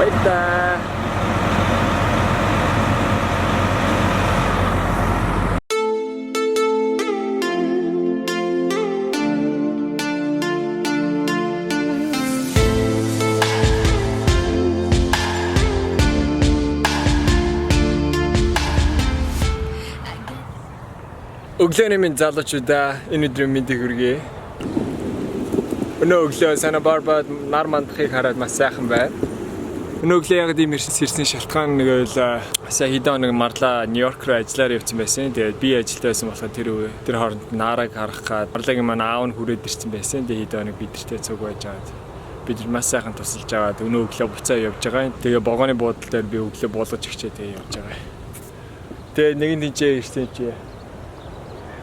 Goeta. Өглөөний минь залуучуудаа энэ өдрийн мэндийг хүргэе. Өнөө өглөө санаа барбад нар мандахыг хараад маш сайхан байна. Өнөө өглөө яг ийм ирсэн шалтгаан нэг л сая хэдэн хоног Marla Нью-Йорк руу ажиллаар явсан байсан. Тэгээд би ажилд байсан болохоор тэр хооронд Нараг харах гад Marla-гийн маань аав нь хүрээд ирсэн байсан. Тэгээд хэдэн хоног бидэртэй цуг байж аваад бид маш сайхан тусалж аваад өнөө өглөө буцаа явж байгаа. Тэгээ богооны буудлын дээр би өглөө буулгаж өгчээ тэгээ явж байгаа. Тэгээ нэг нь тийчээ ирсэн чи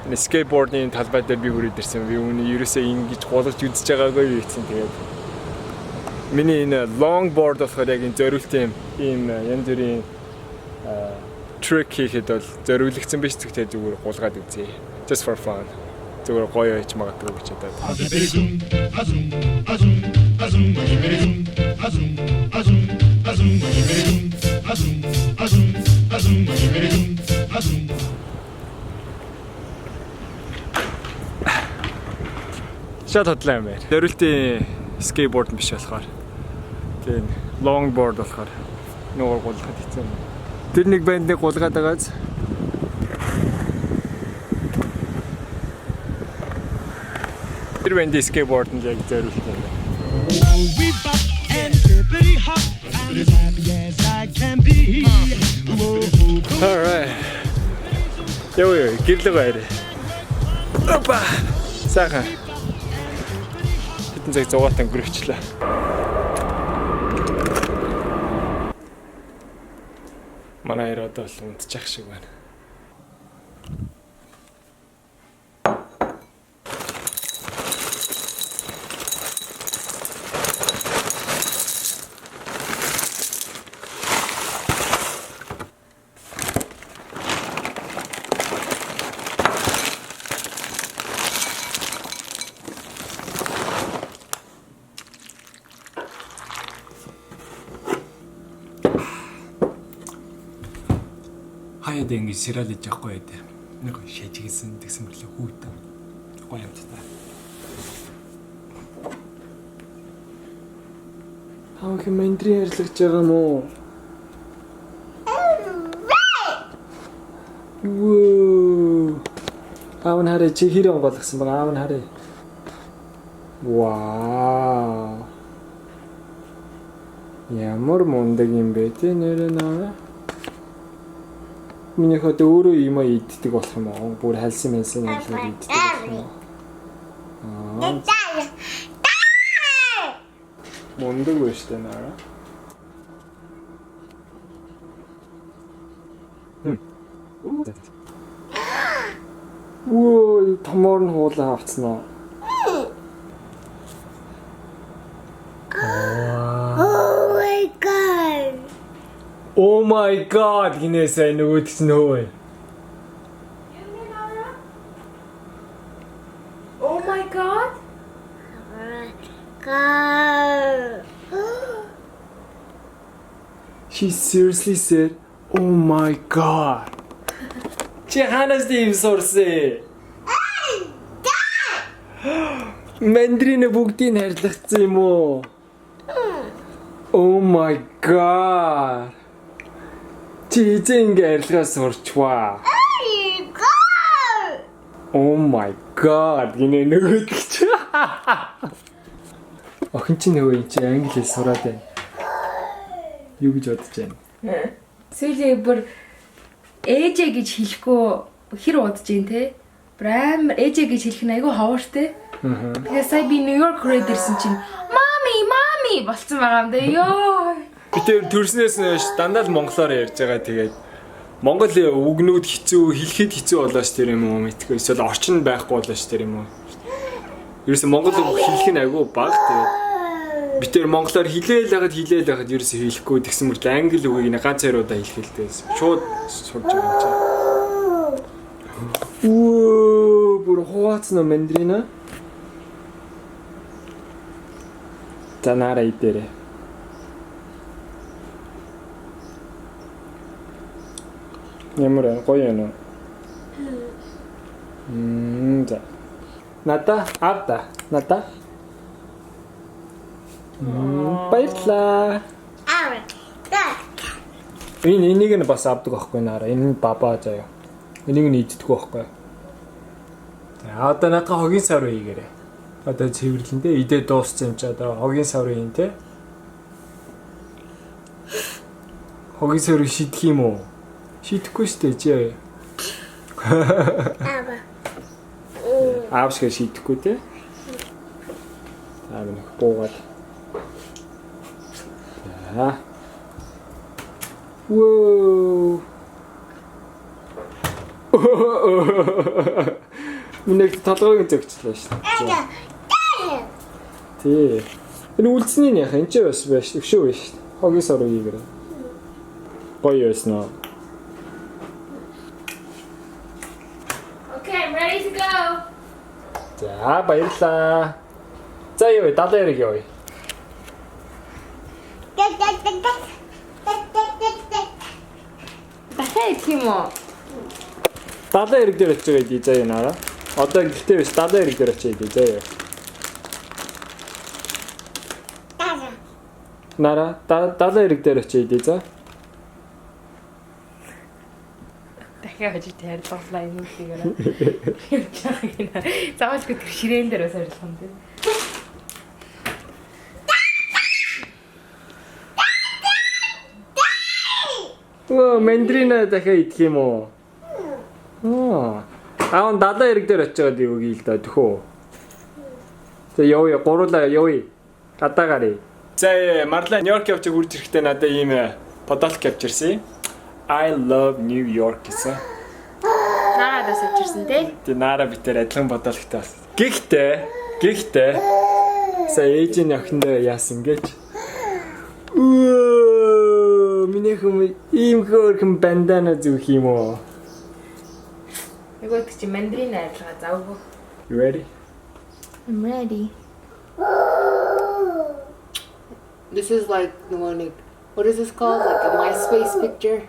skateboarding талбай дээр би хүрээд ирсэн. Би үүний ерөөсөө ингэж гулгаж үзэж байгаагүй гэсэн. Тэгээд миний энэ longboard болохоор яг энэ зориултын ийм янз бүрийн trick хийхэд бол зориулагдсан биш гэхдээ зүгээр гулгаад үзье. Just for fun. Зүгээр гоё байж магадгүй гэж бодоод. Шат хотлаа юм байна. Зориултын skateboard биш болохоор. Тэгээд longboard болохоор нөгөө гулгахад хэцүү юм. Тэр нэг бандыг гулгаад байгааз. Тэр бандын skateboard нь яг зориулт юм байна. Alright. Йоо, гэрлэг байр. Опа. Сайхан. Цаг 100-аад өнгөрчихлээ. Манай хоёр одоо л унтчих шиг байна. Хаяад ингэж сэрэл иж явахгүй байдаг. Нэг шажигсэн тэгсэн мэрлээ хүйтэй. Гоё юм та. Хаа хэмэндри ярьлагч байгаа юм уу? Вөө. Аав нь хараа чи хэрэг болгосон баг аав нь хараа. Вау. Ямар мундаг юм бэ те нэрэ наа. Миний хот өөрөө юм иддэг болох юм уу? Бүр хальсан мэлсэн ялгаар иддэг болох юм уу? Мундаг биш тэ Nara. Оо, томор нь хуулаа авцсан аа. Oh my god, гинэсэй нөгөөдсөн хөөе. Oh my god. She seriously said, "Oh my god." Чи ханаас тийм сурсан? Мандрин бүгдийг харилцсан юм уу? Oh my god. Чи зингээ арилгаас сурчваа. Oh my god гинэ нөгөөдч. Охин чи нөгөө чи англи хэл сураад байна. Юу гэж бодож байна? Сүүлийн бүр ээжээ гэж хэлэхгүй хэр удаж гин те? Брэм ээжээ гэж хэлэх нь айгүй ховортой. Тэгээ сая би Нью-Йорк руу ирсэн чинь мами болцсон байгаа юм даа. Ёо. Би тэр төрснөөс дандаа л монголоор ярьж байгаа. Тэгээд монгол үгнүүд хэцүү, хэлэхэд хэцүү болооч тэр юм уу мэдгүй. Эсвэл орчин байхгүй болооч тэр юм уу. Ерөөсө монгол үг хэлэх нь айгүй бага. Тэгээд би тэр монголоор хэлээл байхад ерөөсө хэлэхгүй тэгсэн мөрт англи үгийг нэг ганц хариудаа хэлэхэлтэй. Шууд сурж байгаа юм чаа. Оо, бүр хооцно мандрина. Nara идэрэ. Ямар гоё юм. За. Ната авда. Ната. Баярлаа. Энийг нь бас авдаг байхгүй Нара. Энэ нь бабаа заяа. Энийг нь иддэг байхгүй. За одоо надад хогийн сар хийгээрэй. Одоо цэвэрлэндээ идээ дууссан юм чи одоо хогийн сар хийн те. Хогийн сар шидэх юм уу? Шидэхгүй шүү дээ чи. Аавшгаа шидэхгүй те. Аа нэг буугаад. За. Whoa. Минийг толгойг зөгчлөө шүү дээ. Тий. Энэ үлдсний яах энэ ч бас биш шүү биш. Хогийн сар үеигэр. Гоё яснаа. Okay, I'm ready to go. За баярлаа. За яа дадаа яриг яа. Дахиад тийм үү? Дадаа яриг дээр очиж байгаа заа Нара. Одоо гэлтэй биш дадаа яриг дээр очиж байгаа заа. Нара дадаа яриг дээр очиж байгаа заа. Дахиад хожид тайлбарлаа юм хийгээрээ. Заавал тэр ширээн дээр сорилох юм тийм. Оо, мандрина дахиад идэх юм уу? Аа, дадаа яриг дээр очиж байгаа юу гээл да төхөө. За явъя, гурлаа явъя. Гадаагарыг. За Марла Нью-Йорк явж хурж ирэхдээ надад ийм подолк авчирсан. I love New York гэсэн. Нарадаас авчирсан тий? Тэ Нара битэр адилхан подолктой бас. Гэхдээ сая ээжийн охиндоо яасан гэж. Миний хүм ийм хөөрхөн бандана зүүх юм уу? Егот чи мандрин ажиллага заавгүй. You ready? I'm ready. This is like the one, what is this called? Like a MySpace picture?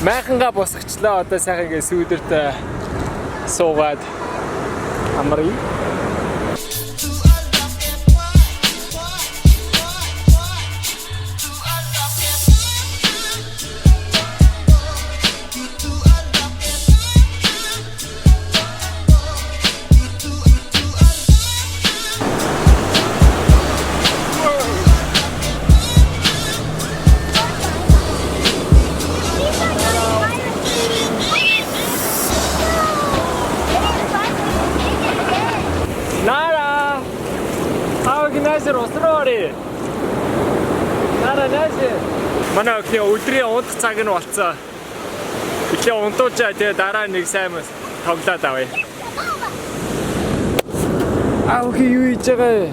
Майханга босгочлоо одоо сайхан ингээ сүүдэрт суугаад амрыг. Nara! How can I say Australia? Nara nice. Манай охины өдрийн унд цаг нь болцсон. Ихээ унтуучаа тэгээ дараа нэг сайн мэс тоглоод авъя. Охи юу хийж байгаа?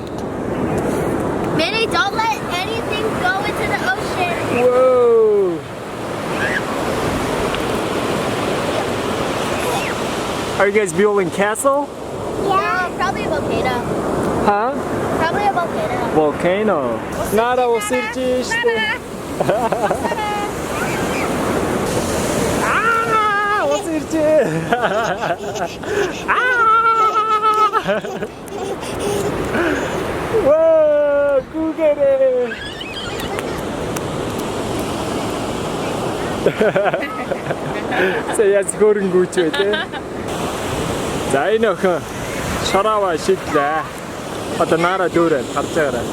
Minnie, don't let anything go into the ocean. Whoa! Are you guys building castle? Yeah, probably a volcano. Huh? Probably a volcano. Volcano. Nara усирч штэ. Усирч. Воо, гүгэрэ. Сэяс хөрөнгөч үү те. За энэ охин шарава шидлээ. Одоо Нара дүүрэн харж байгаарай.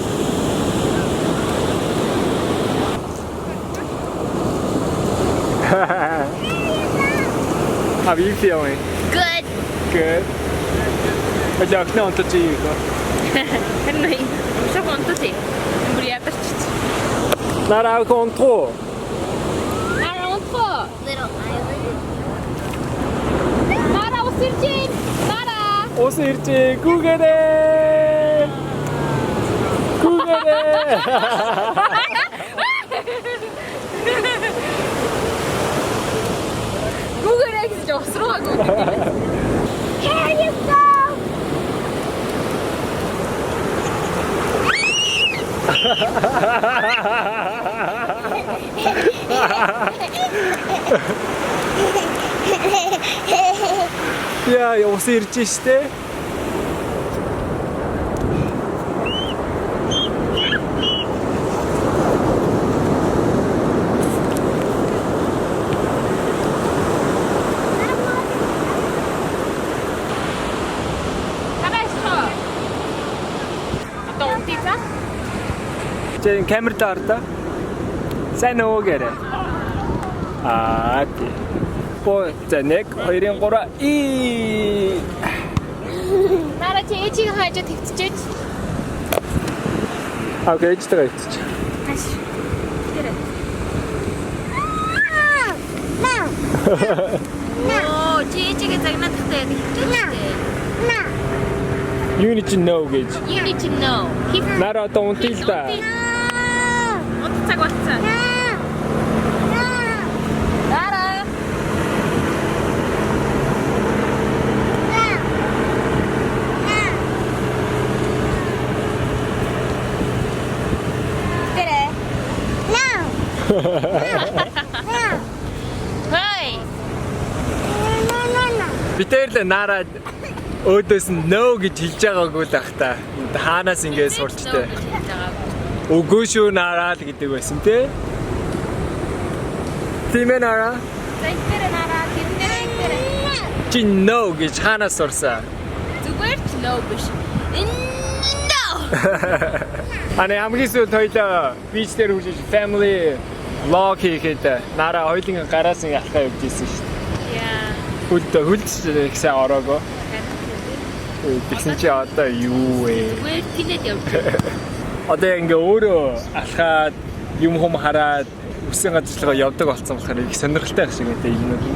How are you feeling? Good. Good. But jag knall inte till you. Nej, så konto till. Börja bäst. När är konto? Är hon två? Little island. Nara och Sirjin. irjээ. Гүгээрээ. Гүгээрээ. Гүүгээрээ гэж усруугаагүй. Here you go. Яа, ус ирж штэ. Жин камер дээр та. Сайн өөгээрээ. Тий. По зэнэг 2-3 и. Нара чи ээжийг хаажаад хэвчээч. Окей, ээжтэйгээ хэвчээч. Хаш. Тэрэ. Оо, чи ээжигээ загнаад тахтай хэвчээч. You need to know гэж. You need to know. Нара одоо унтил та. Цаг болцсон. Нара. Тэрэ. Хей. Битэрл нараад өөдөөс нь no гэж хэлж байгаагүй л ах та. Хаанаас ингэ сурчтэй. Үгүй шүү нараа л гэдэг байсан те. Тийм ээ Нара. Тэрэ Нара, тэрэ. Чи no гэж хаанаас сурсан? Зүгээр ч no биш. No. Аны хамгийн сүүлд хоёлоо beach дээр үжиж family vlog хийхэд Нара хоёулын гараас ингэ алхаа явж ирсэн шүү дээ. Яа. Хөлдөж ихсээ ороагүй. Тэгсэн чи одоо юу вэ? Зүгээр тэнэд явж. Одоо ингээ өөрөө алхаад юм хүм хараад үсэн газарлага явдаг болсон болохоор их сонирхолтой байх шиг гэдэг юм уу?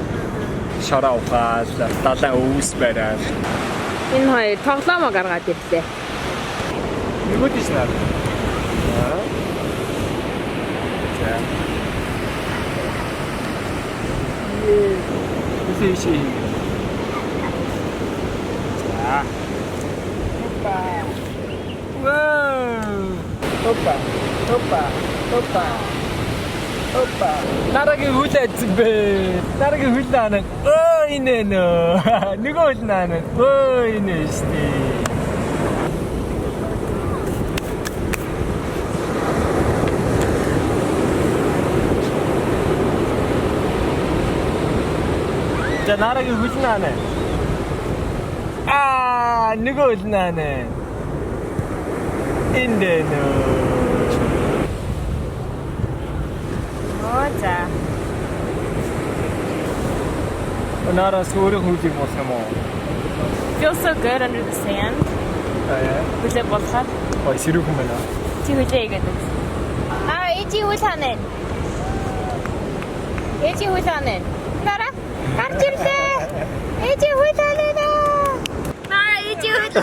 Шараа ухаад, далайн өвс бариад. Энэ хоёр тоглоомоо гаргаад ирлээ. Юу гэж нэр? За. Эсэши. За. Опа. Нарагийн хүлээц бэ. Нарагийн хүлээнэ. Өө инэ нөө. Нөгөө хүлээнэ. Өө инэ штэ. За нарагийн хүлээнэ. Нөгөө хүлээнэ. Инэ нөө. За. Nara suurin hulti болсон юм уу? Feels so good under the sand. Хүлээ болоход. Ой, сэрүүхэн байна. Чи хүлээ гэдэг. Ээжи хүлээнэ. Ээжи хүлээнэ. Нара. Гарч ирлээ. Ээжи хүлээнэ. Ээжи хүлээнэ.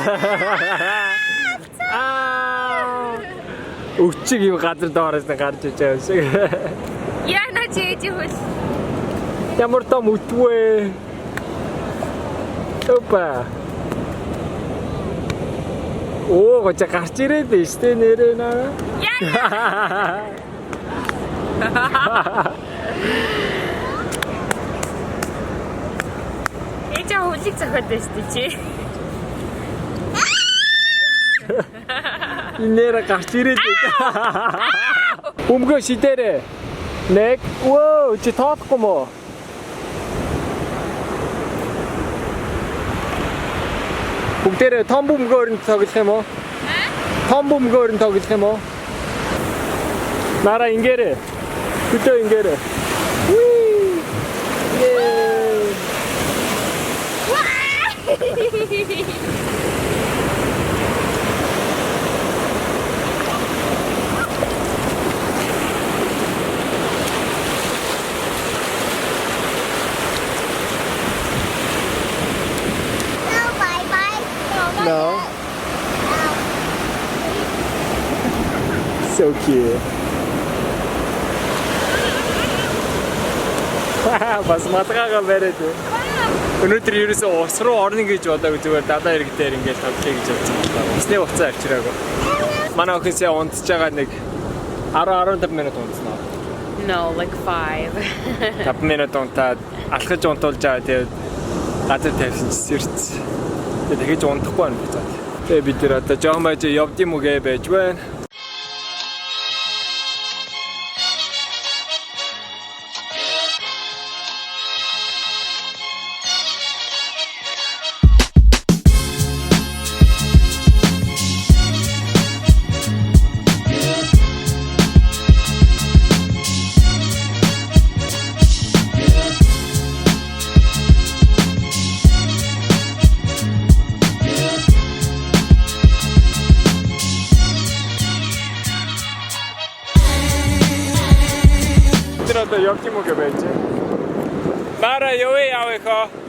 Өчиг юу газар доороос нь гарч иж байгаа шиг. Яна чи ээжи хүл. Ямар том үтвэ. Опа. Оо, гоо гарч ирээд байна шүү дээ нэрээ наа. Ээжи хөлийг зохиод байна шүү дээ чи. Нэрээ гарч ирээд байна. Өмгөө шидээрээ. Нэг. Оо, чи тоохгүй мó? Бүгдээрээ том бөмбөгөөр нь тоглох юм уу? Том бөмбөгөөр нь тоглох юм уу? Нара ингээрээ. Хөдөө ингээрээ. So cute. Бас матгаага бариад. Өнөөдөр ерөөсөө ус руу орно гэж бодоагүй зүгээр дадаа ирэг дээр ингээд тоглоё гэж бодсон юм байна. Усны хугацаа авчираагүй. Манай охинсээ унтж байгаа нэг 10-15 минут унтснаа. No, like 5. 5 минут унтаад алхаж унтуулж байгаа тэгээд газар тавьсан чи сэрч. Тэгээд дахиж унтахгүй байна буцаад. Тэгээд бид нэр одоо жоохон байж явдим үгээ байж байна. Одоо явдим үгээ байж. Нара явъя хоо.